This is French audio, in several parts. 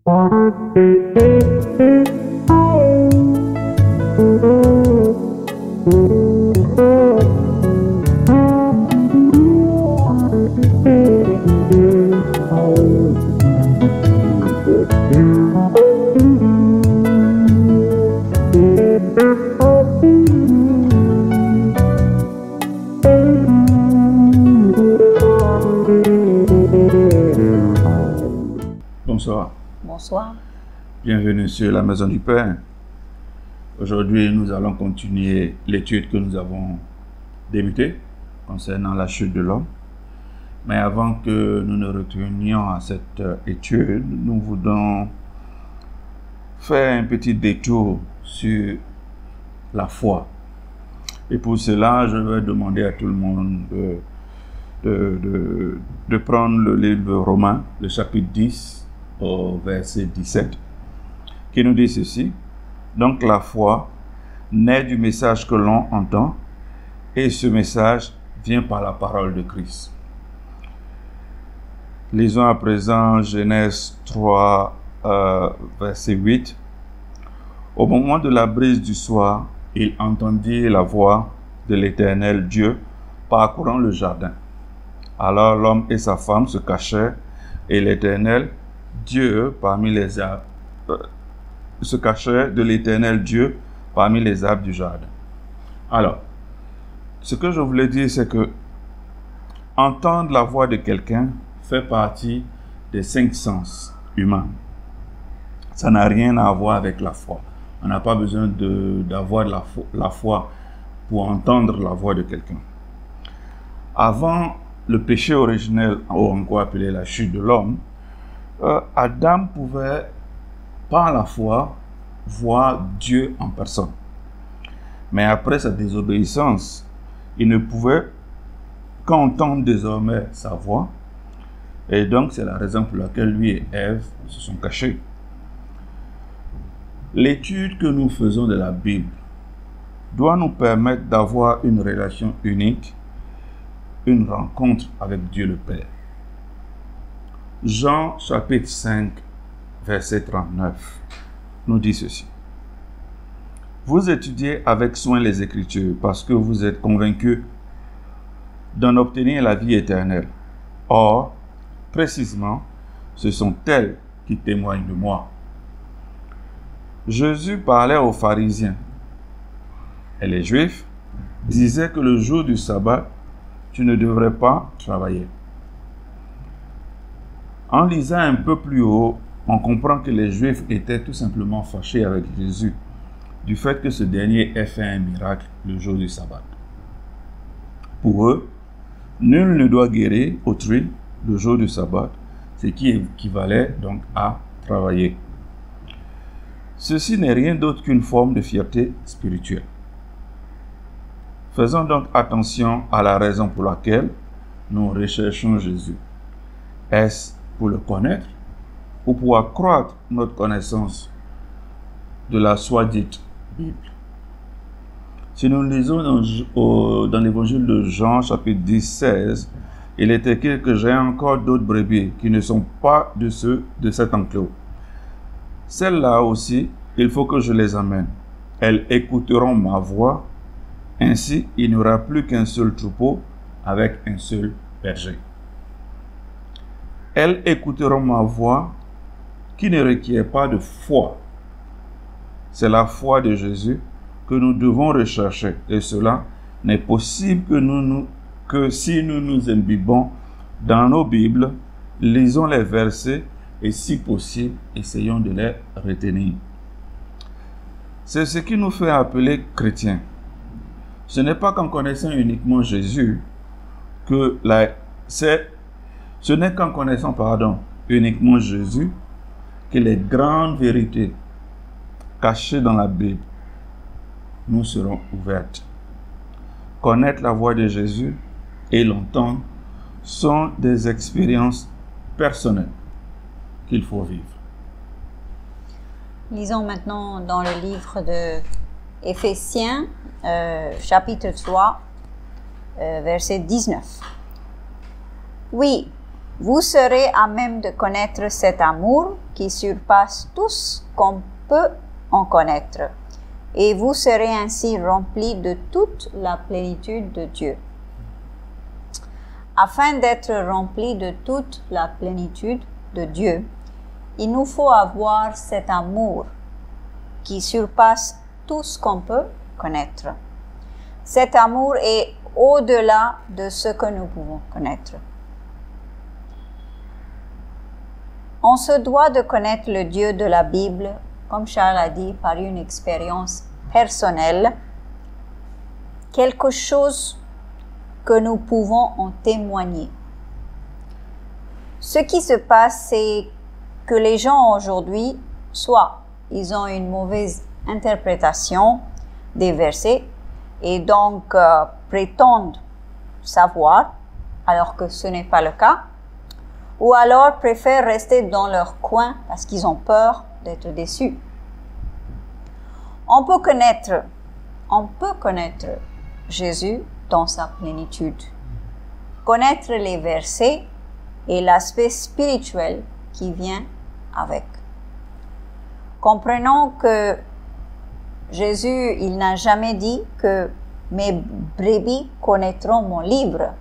Bonsoir. Bonsoir. Bienvenue sur la Maison du Père. Aujourd'hui, nous allons continuer l'étude que nous avons débutée concernant la chute de l'homme. Mais avant que nous ne retournions à cette étude, nous voulons faire un petit détour sur la foi. Et pour cela, je vais demander à tout le monde de prendre le livre Romains, le chapitre 10, au verset 17, qui nous dit ceci. Donc la foi naît du message que l'on entend, et ce message vient par la parole de Christ. Lisons à présent Genèse 3, verset 8. Au moment de la brise du soir, il entendit la voix de l'Éternel Dieu parcourant le jardin. Alors l'homme et sa femme se cachèrent, et l'Éternel Dieu parmi les arbres se cachait de l'Éternel Dieu parmi les arbres du jardin. Alors, ce que je voulais dire, c'est que entendre la voix de quelqu'un fait partie des 5 sens humains. Ça n'a rien à voir avec la foi. On n'a pas besoin d'avoir la foi pour entendre la voix de quelqu'un. Avant le péché originel, ou encore appelé la chute de l'homme, Adam pouvait, par la foi, voir Dieu en personne. Mais après sa désobéissance, il ne pouvait qu'entendre désormais sa voix. Et donc, c'est la raison pour laquelle lui et Ève se sont cachés. L'étude que nous faisons de la Bible doit nous permettre d'avoir une relation unique, une rencontre avec Dieu le Père. Jean chapitre 5, verset 39, nous dit ceci. Vous étudiez avec soin les Écritures parce que vous êtes convaincus d'en obtenir la vie éternelle. Or, précisément, ce sont elles qui témoignent de moi. Jésus parlait aux pharisiens et les Juifs disaient que le jour du sabbat, tu ne devrais pas travailler. En lisant un peu plus haut, on comprend que les Juifs étaient tout simplement fâchés avec Jésus du fait que ce dernier ait fait un miracle le jour du sabbat. Pour eux, nul ne doit guérir autrui le jour du sabbat, ce qui équivalait donc à travailler. Ceci n'est rien d'autre qu'une forme de fierté spirituelle. Faisons donc attention à la raison pour laquelle nous recherchons Jésus. Est-ce pour le connaître ou pour accroître notre connaissance de la soi-dite Bible? Si nous lisons dans l'évangile de Jean, chapitre 10, 16, il est écrit que j'ai encore d'autres brebis qui ne sont pas de ceux de cet enclos. Celles-là aussi, il faut que je les amène. Elles écouteront ma voix. Ainsi, il n'y aura plus qu'un seul troupeau avec un seul berger. Elles écouteront ma voix qui ne requiert pas de foi. C'est la foi de Jésus que nous devons rechercher. Et cela n'est possible que si nous nous imbibons dans nos Bibles, lisons les versets et si possible, essayons de les retenir. C'est ce qui nous fait appeler chrétiens. Ce n'est pas qu'en connaissant uniquement Jésus ce n'est qu'en connaissant, uniquement Jésus que les grandes vérités cachées dans la Bible nous seront ouvertes. Connaître la voix de Jésus et l'entendre sont des expériences personnelles qu'il faut vivre. Lisons maintenant dans le livre de Éphésiens, chapitre 3, verset 19. Oui, vous serez à même de connaître cet amour qui surpasse tout ce qu'on peut en connaître, et vous serez ainsi remplis de toute la plénitude de Dieu. Afin d'être remplis de toute la plénitude de Dieu, il nous faut avoir cet amour qui surpasse tout ce qu'on peut connaître. Cet amour est au-delà de ce que nous pouvons connaître. On se doit de connaître le Dieu de la Bible, comme Charles a dit, par une expérience personnelle, quelque chose que nous pouvons en témoigner. Ce qui se passe, c'est que les gens aujourd'hui, soit ils ont une mauvaise interprétation des versets et donc prétendent savoir, alors que ce n'est pas le cas, ou alors préfèrent rester dans leur coin parce qu'ils ont peur d'être déçus. On peut connaître Jésus dans sa plénitude, connaître les versets et l'aspect spirituel qui vient avec. Comprenons que Jésus, il n'a jamais dit que mes brebis connaîtront mon livre,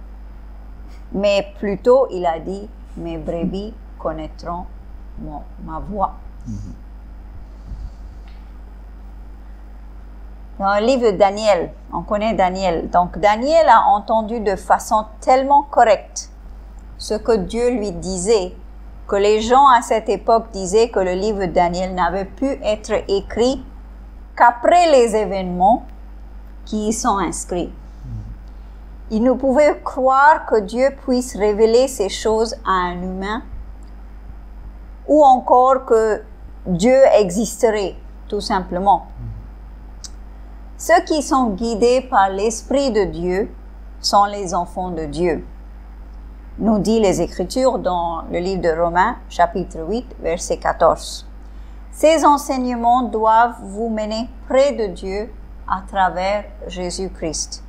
mais plutôt il a dit mes brebis connaîtront ma voix. Dans le livre de Daniel, on connaît Daniel. Donc Daniel a entendu de façon tellement correcte ce que Dieu lui disait, que les gens à cette époque disaient que le livre de Daniel n'avait pu être écrit qu'après les événements qui y sont inscrits. Il ne pouvait croire que Dieu puisse révéler ces choses à un humain, ou encore que Dieu existerait, tout simplement. Ceux qui sont guidés par l'Esprit de Dieu sont les enfants de Dieu, nous dit les Écritures dans le livre de Romains, chapitre 8, verset 14. Ces enseignements doivent vous mener près de Dieu à travers Jésus-Christ.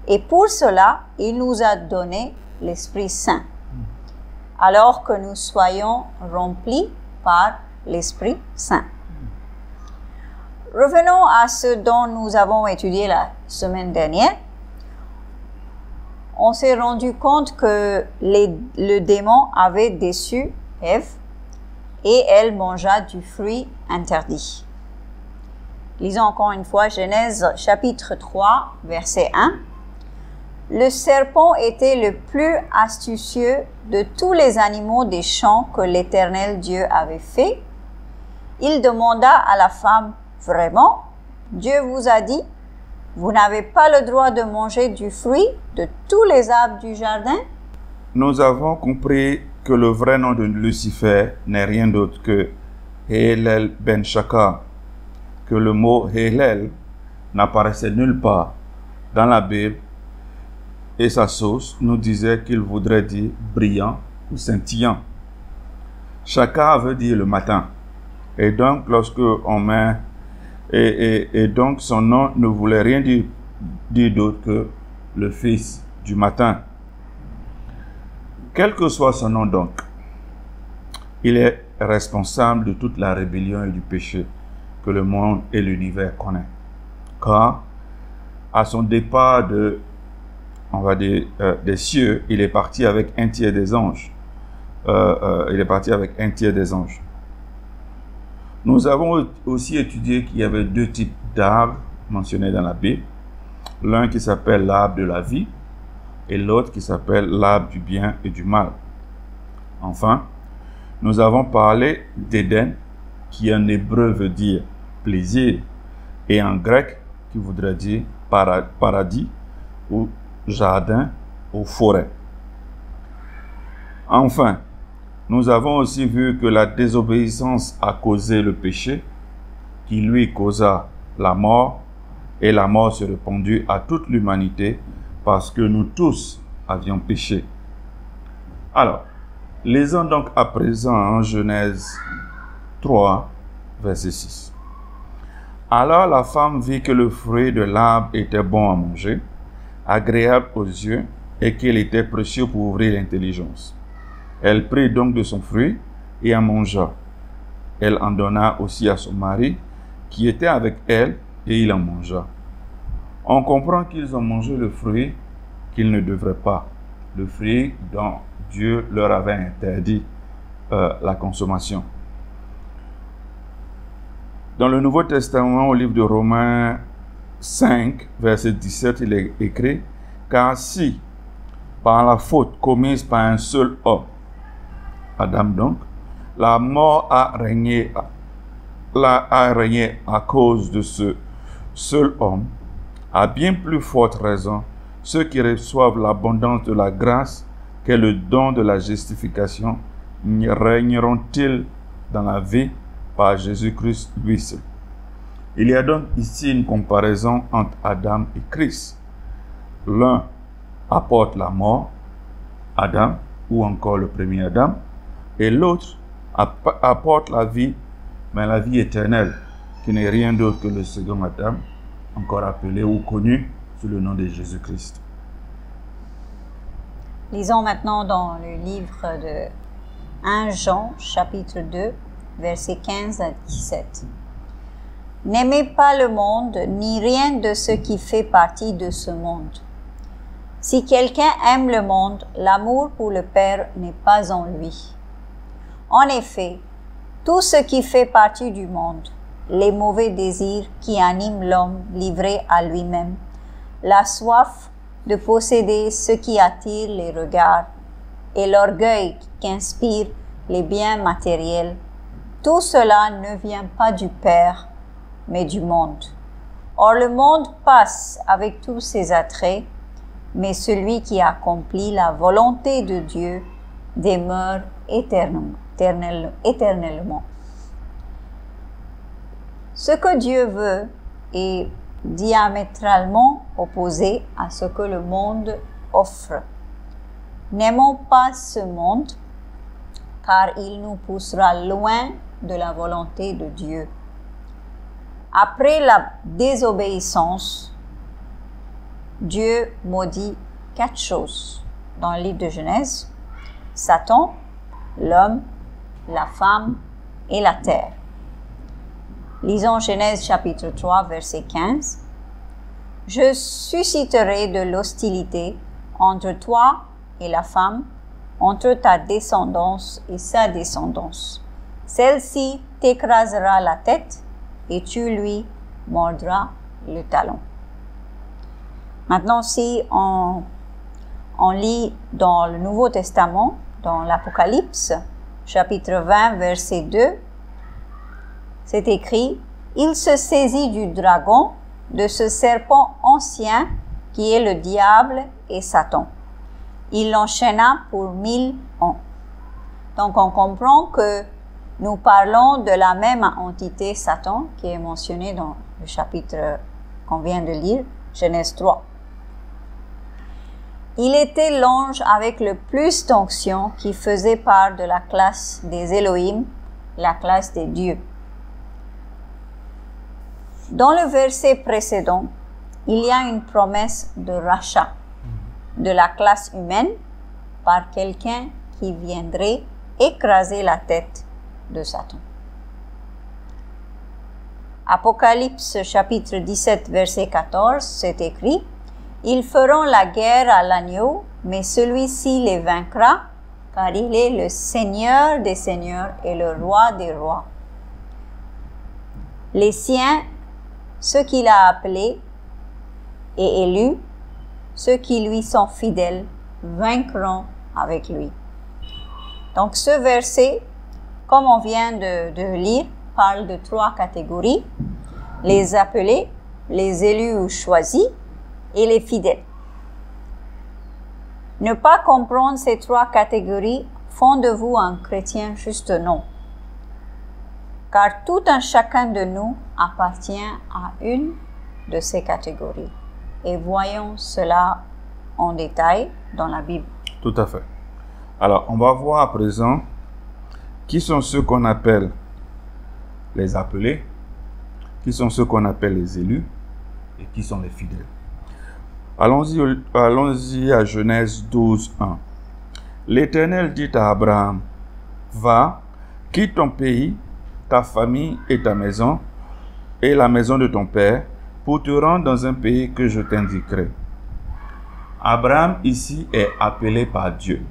Et pour cela, il nous a donné l'Esprit Saint, alors que nous soyons remplis par l'Esprit Saint. Revenons à ce dont nous avons étudié la semaine dernière. On s'est rendu compte que le démon avait déçu Ève et elle mangea du fruit interdit. Lisons encore une fois Genèse chapitre 3, verset 1. Le serpent était le plus astucieux de tous les animaux des champs que l'Éternel Dieu avait fait. Il demanda à la femme, « Vraiment, Dieu vous a dit, vous n'avez pas le droit de manger du fruit de tous les arbres du jardin ?» Nous avons compris que le vrai nom de Lucifer n'est rien d'autre que Hélel ben Shaka, que le mot Hélel n'apparaissait nulle part dans la Bible, et sa source nous disait qu'il voudrait dire brillant ou scintillant. Shaka veut dire le matin, et donc lorsque on met et donc son nom ne voulait rien dire d'autre que le fils du matin. Quel que soit son nom donc, il est responsable de toute la rébellion et du péché que le monde et l'univers connaissent. Car à son départ des cieux, il est parti avec un tiers des anges. Nous avons aussi étudié qu'il y avait deux types d'arbres mentionnés dans la Bible. L'un qui s'appelle l'arbre de la vie et l'autre qui s'appelle l'arbre du bien et du mal. Enfin, nous avons parlé d'Éden, qui en hébreu veut dire plaisir, et en grec qui voudrait dire paradis ou jardin ou forêt. Enfin, nous avons aussi vu que la désobéissance a causé le péché, qui lui causa la mort, et la mort s'est répandue à toute l'humanité parce que nous tous avions péché. Alors, lisons donc à présent en Genèse 3, verset 6. Alors la femme vit que le fruit de l'arbre était bon à manger, agréable aux yeux, et qu'il était précieux pour ouvrir l'intelligence. Elle prit donc de son fruit et en mangea. Elle en donna aussi à son mari, qui était avec elle, et il en mangea. On comprend qu'ils ont mangé le fruit qu'ils ne devraient pas, le fruit dont Dieu leur avait interdit la consommation. Dans le Nouveau Testament, au livre de Romains 5, verset 17, il est écrit « Car si, par la faute commise par un seul homme, Adam donc, la mort a régné à cause de ce seul homme, à bien plus forte raison, ceux qui reçoivent l'abondance de la grâce qu'est le don de la justification, régneront-ils dans la vie par Jésus-Christ lui seul. » Il y a donc ici une comparaison entre Adam et Christ. L'un apporte la mort, Adam, ou encore le premier Adam, et l'autre apporte la vie, mais la vie éternelle, qui n'est rien d'autre que le second Adam, encore appelé ou connu sous le nom de Jésus-Christ. Lisons maintenant dans le livre de 1 Jean, chapitre 2, versets 15 à 17. « N'aimez pas le monde, ni rien de ce qui fait partie de ce monde. Si quelqu'un aime le monde, l'amour pour le Père n'est pas en lui. En effet, tout ce qui fait partie du monde, les mauvais désirs qui animent l'homme livré à lui-même, la soif de posséder ce qui attire les regards et l'orgueil qui inspire les biens matériels, tout cela ne vient pas du Père, mais du monde. Or le monde passe avec tous ses attraits, mais celui qui accomplit la volonté de Dieu demeure éternellement. Ce que Dieu veut est diamétralement opposé à ce que le monde offre. N'aimons pas ce monde, car il nous poussera loin de la volonté de Dieu. Après la désobéissance, Dieu maudit 4 choses dans le livre de Genèse: Satan, l'homme, la femme et la terre. Lisons Genèse chapitre 3, verset 15. « Je susciterai de l'hostilité entre toi et la femme, entre ta descendance et sa descendance. Celle-ci t'écrasera la tête et tu lui mordras le talon. » Maintenant, si on lit dans le Nouveau Testament, dans l'Apocalypse, chapitre 20, verset 2, c'est écrit « Il se saisit du dragon, de ce serpent ancien qui est le diable et Satan. Il l'enchaîna pour 1000 ans. » Donc, on comprend que nous parlons de la même entité Satan qui est mentionné dans le chapitre qu'on vient de lire, Genèse 3. Il était l'ange avec le plus d'onction qui faisait part de la classe des Elohim, la classe des dieux. Dans le verset précédent, il y a une promesse de rachat de la classe humaine par quelqu'un qui viendrait écraser la tête de Satan. Apocalypse chapitre 17 verset 14, c'est écrit « Ils feront la guerre à l'agneau, mais celui-ci les vaincra, car il est le Seigneur des seigneurs et le Roi des rois. Les siens, ceux qu'il a appelés et élus, ceux qui lui sont fidèles, vaincront avec lui. » Donc ce verset, comme on vient de lire, parle de 3 catégories: les appelés, les élus ou choisis et les fidèles. Ne pas comprendre ces 3 catégories font de vous un chrétien juste non, car tout un chacun de nous appartient à une de ces catégories. Et voyons cela en détail dans la Bible. Tout à fait. Alors, on va voir à présent qui sont ceux qu'on appelle les appelés, qui sont ceux qu'on appelle les élus et qui sont les fidèles. Allons-y à Genèse 12, 1. l'Éternel dit à Abraham, va, quitte ton pays, ta famille et ta maison, et la maison de ton père, pour te rendre dans un pays que je t'indiquerai. Abraham ici est appelé par Dieu.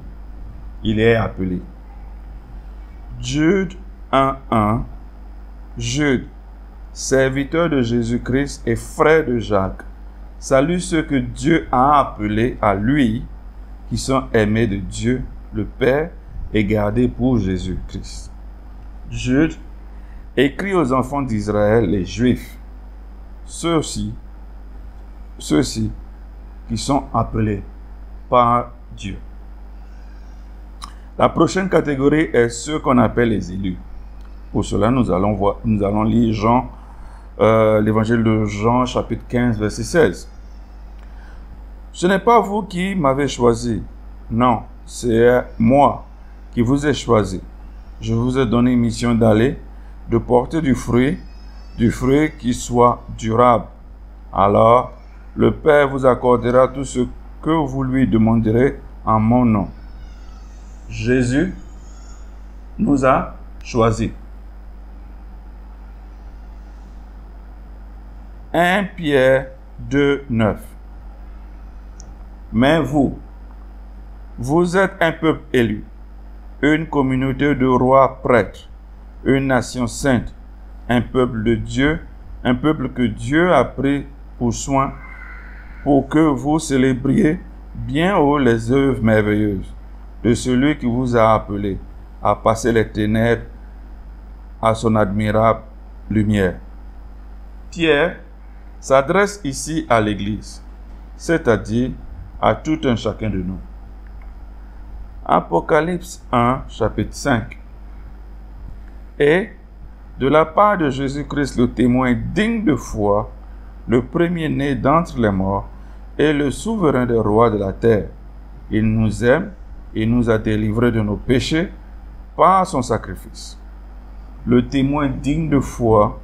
Il est appelé. Jude 1:1, Jude, serviteur de Jésus-Christ et frère de Jacques, salue ceux que Dieu a appelés à lui, qui sont aimés de Dieu, le Père, et gardés pour Jésus-Christ. Jude écrit aux enfants d'Israël, les Juifs, ceux-ci qui sont appelés par Dieu. La prochaine catégorie est ceux qu'on appelle les élus. Pour cela, nous allons lire l'évangile de Jean, chapitre 15, verset 16. Ce n'est pas vous qui m'avez choisi. Non, c'est moi qui vous ai choisi. Je vous ai donné une mission d'aller, de porter du fruit qui soit durable. Alors, le Père vous accordera tout ce que vous lui demanderez en mon nom. Jésus nous a choisis. 1 Pierre 2:9. Mais vous êtes un peuple élu, une communauté de rois prêtres, une nation sainte, un peuple de Dieu, un peuple que Dieu a pris pour soin, pour que vous célébriez bien haut les œuvres merveilleuses de celui qui vous a appelé à passer les ténèbres à son admirable lumière. Pierre s'adresse ici à l'Église, c'est-à-dire à tout un chacun de nous. Apocalypse 1, chapitre 5. Et de la part de Jésus-Christ, le témoin digne de foi, le premier-né d'entre les morts et le souverain des rois de la terre. Il nous aime et nous a délivrés de nos péchés par son sacrifice. Le témoin digne de foi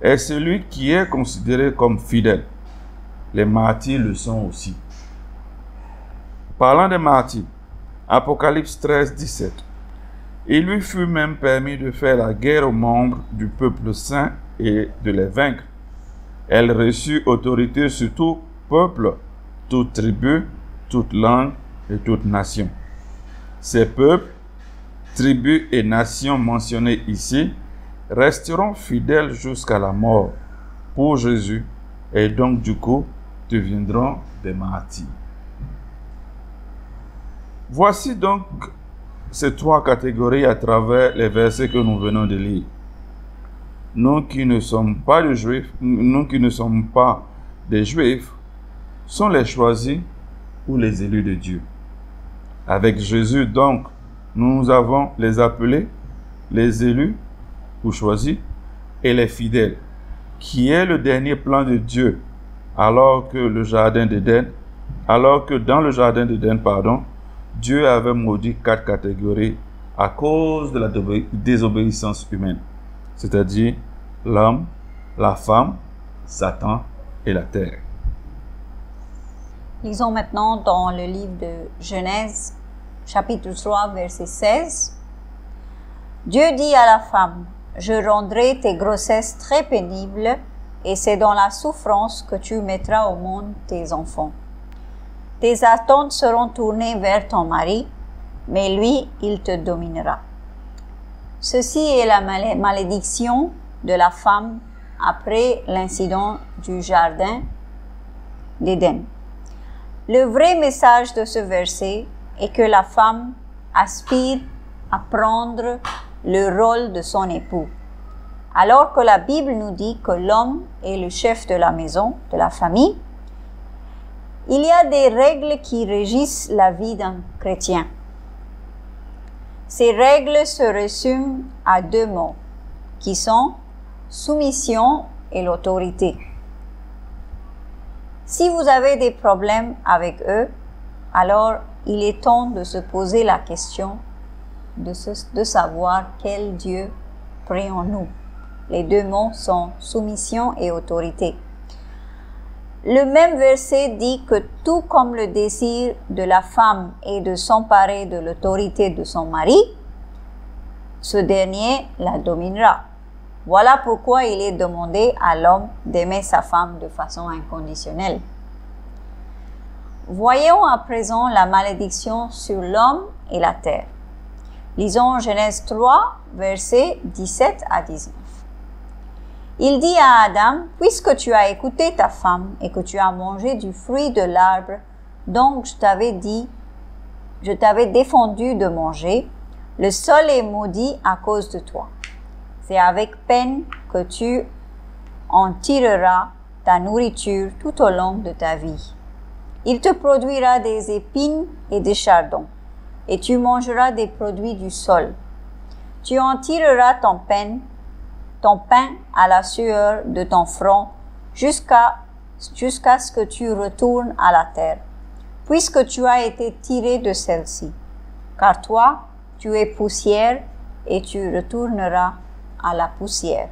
est celui qui est considéré comme fidèle. Les martyrs le sont aussi. Parlant des martyrs, Apocalypse 13, 17. Il lui fut même permis de faire la guerre aux membres du peuple saint et de les vaincre. Elle reçut autorité sur tout peuple, toute tribu, toute langue et toute nation. Ces peuples, tribus et nations mentionnées ici resteront fidèles jusqu'à la mort pour Jésus et donc du coup deviendront des martyrs. Voici donc ces trois catégories à travers les versets que nous venons de lire. Nous qui ne sommes pas des Juifs, sont les choisis ou les élus de Dieu. Avec Jésus, donc, nous avons les appelés, les élus ou choisis, et les fidèles, qui est le dernier plan de Dieu, alors que dans le jardin d'Éden, Dieu avait maudit 4 catégories à cause de la désobéissance humaine, c'est-à-dire l'homme, la femme, Satan et la terre. Lisons maintenant dans le livre de Genèse, chapitre 3, verset 16. Dieu dit à la femme, « Je rendrai tes grossesses très pénibles, et c'est dans la souffrance que tu mettras au monde tes enfants. Tes attentes seront tournées vers ton mari, mais lui, il te dominera. » Ceci est la malédiction de la femme après l'incident du jardin d'Éden. Le vrai message de ce verset est que la femme aspire à prendre le rôle de son époux, alors que la Bible nous dit que l'homme est le chef de la maison, de la famille. Il y a des règles qui régissent la vie d'un chrétien. Ces règles se résument à 2 mots, qui sont soumission et l'autorité. Si vous avez des problèmes avec eux, alors il est temps de se poser la question de savoir quel Dieu prions-nous. Les 2 mots sont soumission et autorité. Le même verset dit que tout comme le désir de la femme est de s'emparer de l'autorité de son mari, ce dernier la dominera. Voilà pourquoi il est demandé à l'homme d'aimer sa femme de façon inconditionnelle. Voyons à présent la malédiction sur l'homme et la terre. Lisons Genèse 3, versets 17 à 19. Il dit à Adam, « Puisque tu as écouté ta femme et que tu as mangé du fruit de l'arbre dont je t'avais défendu de manger, le sol est maudit à cause de toi. C'est avec peine que tu en tireras ta nourriture tout au long de ta vie. Il te produira des épines et des chardons, et tu mangeras des produits du sol. Tu en tireras ton pain à la sueur de ton front jusqu'à ce que tu retournes à la terre, puisque tu as été tiré de celle-ci. Car toi, tu es poussière et tu retourneras à la poussière.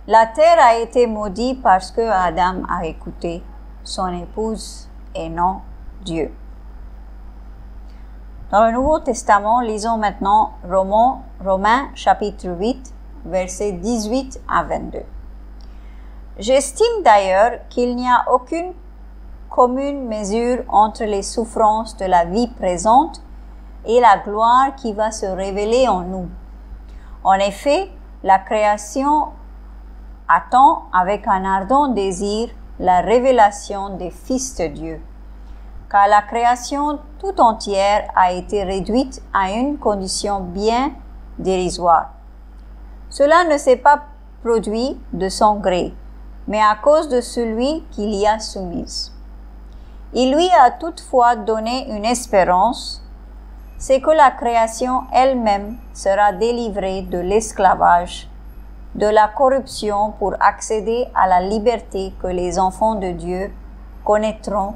La terre a été maudite parce que Adam a écouté son épouse et non Dieu. Dans le Nouveau Testament, lisons maintenant Romains chapitre 8, versets 18 à 22. J'estime d'ailleurs qu'il n'y a aucune commune mesure entre les souffrances de la vie présente et la gloire qui va se révéler en nous. En effet, la création attend avec un ardent désir la révélation des fils de Dieu, car la création tout entière a été réduite à une condition bien dérisoire. Cela ne s'est pas produit de son gré, mais à cause de celui qui l'y a soumise. Il lui a toutefois donné une espérance, c'est que la création elle-même sera délivrée de l'esclavage, de la corruption pour accéder à la liberté que les enfants de Dieu connaîtront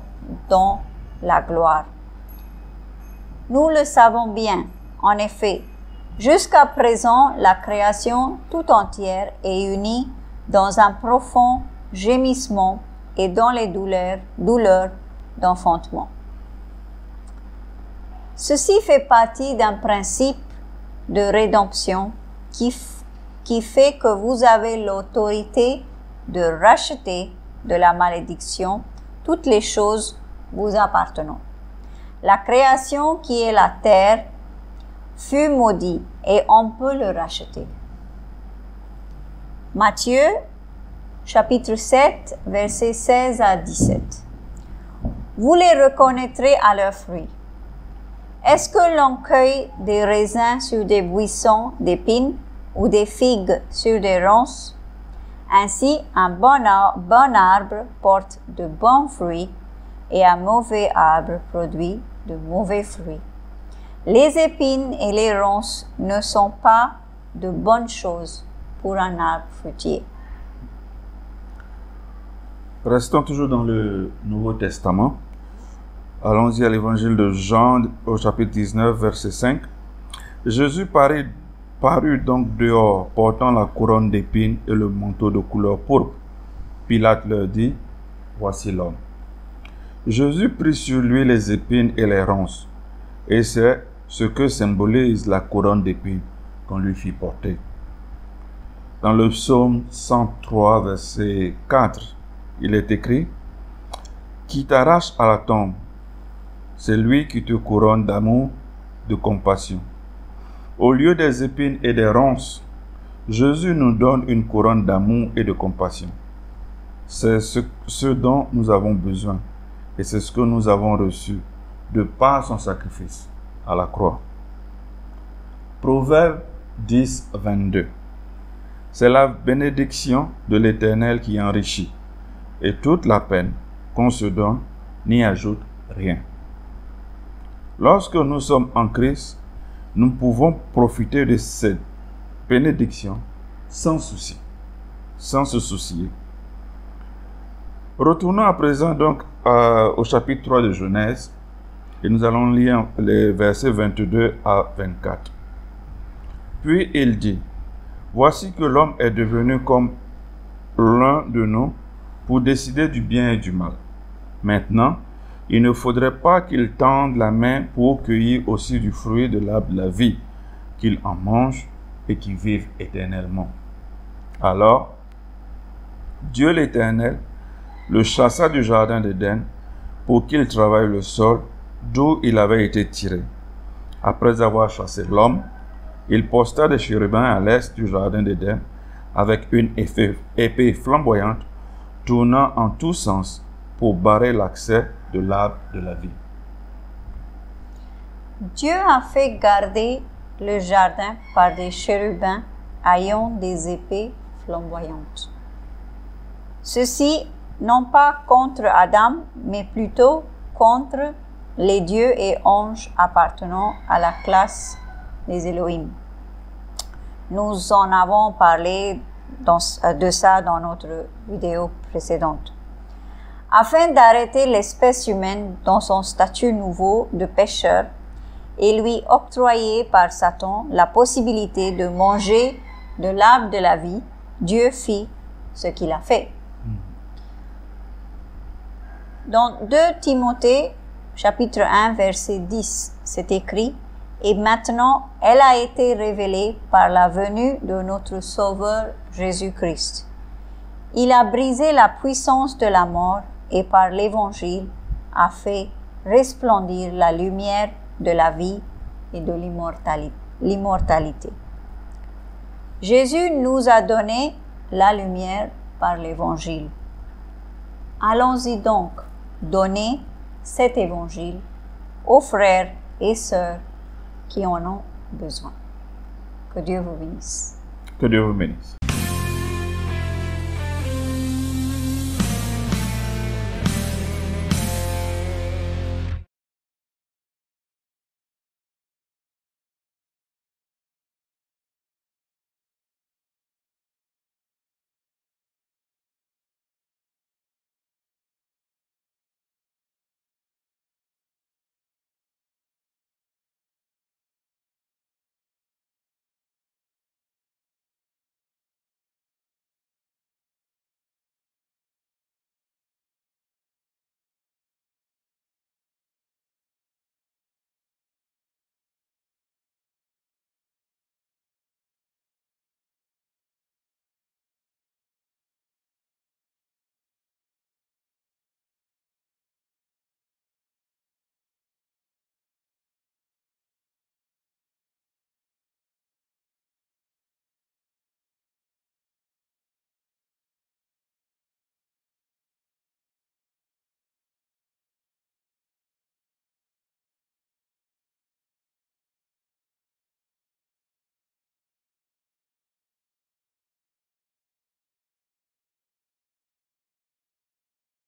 dans la gloire. Nous le savons bien, en effet, jusqu'à présent, la création tout entière est unie dans un profond gémissement et dans les douleurs d'enfantement. Ceci fait partie d'un principe de rédemption qui fait que vous avez l'autorité de racheter de la malédiction toutes les choses vous appartenant. La création qui est la terre fut maudite et on peut le racheter. Matthieu, chapitre 7, versets 16 à 17. Vous les reconnaîtrez à leurs fruits. Est-ce que l'on cueille des raisins sur des buissons d'épines ou des figues sur des ronces? Ainsi, un bon arbre porte de bons fruits et un mauvais arbre produit de mauvais fruits. Les épines et les ronces ne sont pas de bonnes choses pour un arbre fruitier. Restons toujours dans le Nouveau Testament. Allons-y à l'évangile de Jean au chapitre 19, verset 5. Jésus parut donc dehors, portant la couronne d'épines et le manteau de couleur pourpre. Pilate leur dit, « Voici l'homme. » Jésus prit sur lui les épines et les ronces, et c'est ce que symbolise la couronne d'épines qu'on lui fit porter. Dans le psaume 103, verset 4, il est écrit, « Qui t'arrache à la tombe, c'est lui qui te couronne d'amour, de compassion. » Au lieu des épines et des ronces, Jésus nous donne une couronne d'amour et de compassion. C'est ce dont nous avons besoin et c'est ce que nous avons reçu de par son sacrifice à la croix. Proverbe 10, 22. C'est la bénédiction de l'Éternel qui enrichit, et toute la peine qu'on se donne n'y ajoute rien. Lorsque nous sommes en Christ, nous pouvons profiter de cette bénédiction sans souci, sans se soucier. Retournons à présent donc au chapitre 3 de Genèse et nous allons lire les versets 22 à 24. Puis il dit, « Voici que l'homme est devenu comme l'un de nous, pour décider du bien et du mal. Maintenant, il ne faudrait pas qu'il tende la main pour cueillir aussi du fruit de l'arbre de la vie, qu'il en mange et qu'il vive éternellement. Alors, Dieu l'Éternel le chassa du jardin d'Éden pour qu'il travaille le sol d'où il avait été tiré. Après avoir chassé l'homme, il posta des chérubins à l'est du jardin d'Éden avec une épée flamboyante tournant en tous sens pour barrer l'accès de l'arbre de la vie. Dieu a fait garder le jardin par des chérubins ayant des épées flamboyantes. Ceci non pas contre Adam, mais plutôt contre les dieux et anges appartenant à la classe des Elohim. Nous en avons parlé de ça dans notre vidéo précédente. Afin d'arrêter l'espèce humaine dans son statut nouveau de pécheur et lui octroyer par Satan la possibilité de manger de l'arbre de la vie, Dieu fit ce qu'il a fait. Dans 2 Timothée, chapitre 1, verset 10, c'est écrit « Et maintenant, elle a été révélée par la venue de notre Sauveur Jésus-Christ. Il a brisé la puissance de la mort et par l'Évangile a fait resplendir la lumière de la vie et de l'immortalité. Jésus nous a donné la lumière par l'Évangile. Allons-y donc donner cet Évangile aux frères et sœurs qui en ont besoin. Que Dieu vous bénisse. Que Dieu vous bénisse.